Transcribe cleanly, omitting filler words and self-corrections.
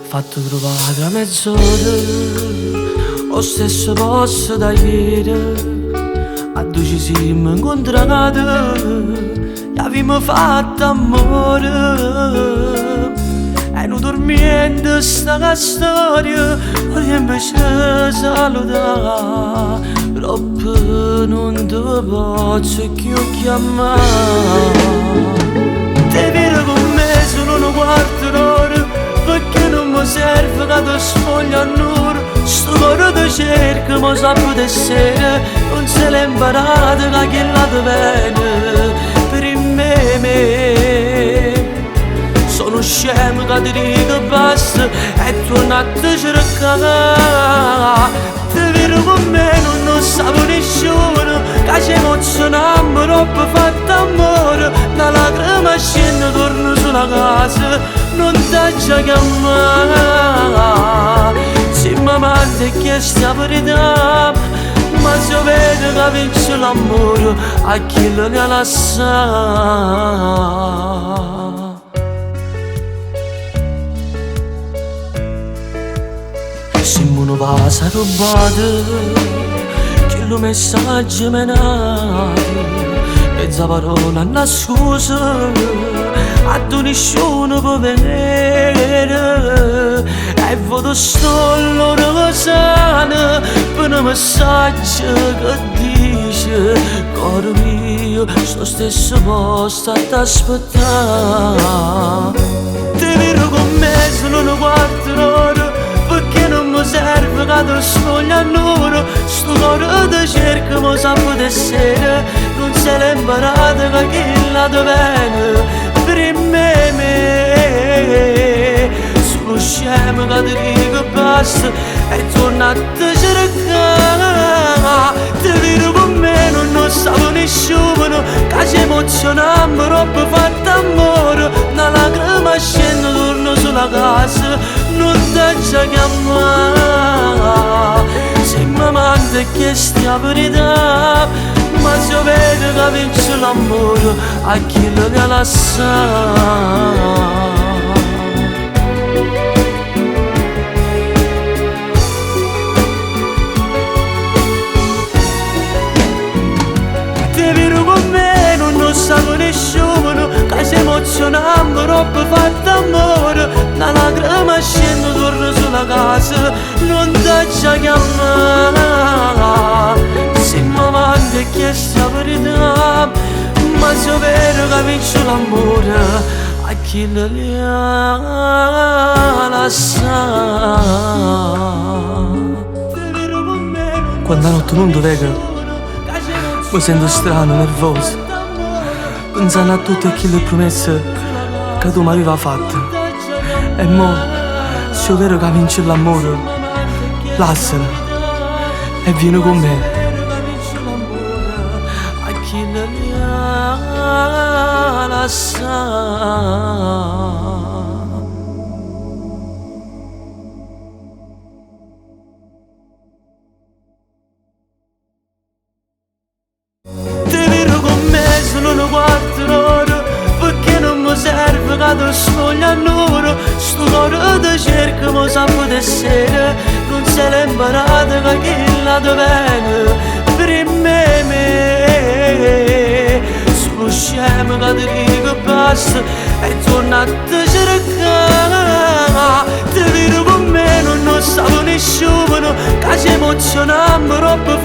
Fatto trovare tra mezz'ora, lo stesso posto da ieri, a due ci siamo incontrati e abbiamo fatto amore. E non dormiendo sta storia, vogliamo ci salutare, troppo non ti posso più chiamare. Te vieni con me solo un quarto d'ora, perché non mi serve che ti sfoglia a nero. Sto cuore ti cerca, ma sa poter essere, non se l'è imparato che chi lato bene per me. Sono scemo che ti dico basta e torno a te cercare. Te vieni con me, non stavo nessuno, che ci emozioniamo, troppo fatto amore. Da lacrima scende, torno sulla casa, non ti chiamare. Se mi manda e chiesti la verità, ma se vede che vince l'amore, a chi lo ne lascia. Siamo una passa rubata, che lo messaggio menato, mezza parola nascosa, a tu nessuno può vedere. E voto solo una sana per un messaggio che dice: cuore mio, sto stesso posto a t'aspettare. Ti vieni con me solo un quarto d'ora, perché non mi serve che ti sfoglia a nero. Sto cuore ti cerca, ma sa poter essere, non se l'è imparato che chi lato bene per me. Sono scemo che ti dico basta e torno a te cercare. Ti vieni con me, non stavo nessuno, che ci emozioniamo, troppo fatto amore. Da lacrima scendo, torno sulla casa, non ti chiamare. Se mi manda e chiesti la verità, ma se vede che vince l'amore, a chi lo ne lascia. Non stavo nessuno, che ci emozioniamo, troppo fatto amore. Da lacrima scendo, torno sulla casa, non ti chiamare. Se mi manda e chiesti la verità, ma se vero che vince l'amore, a chi lo lascia. Quando la notte non ti vedo, mi sento strano, nervoso, pensando a tutte quelle promesse che tu mi avevi fatte. E mo, se è vero che vince l'amore, lasciala e vieni con me. A chi le lascia. Un quarto d'ora, perché non mi serve che ti sfoglia a nero. Sto cuore ti cerca, ma sa poter essere, non se l'è imparato che chi lato bene per me. Sono scemo che ti dico basta e torno a te cercare. Ti vieni con me, non stavo nessuno, che ci emozioniamo, troppo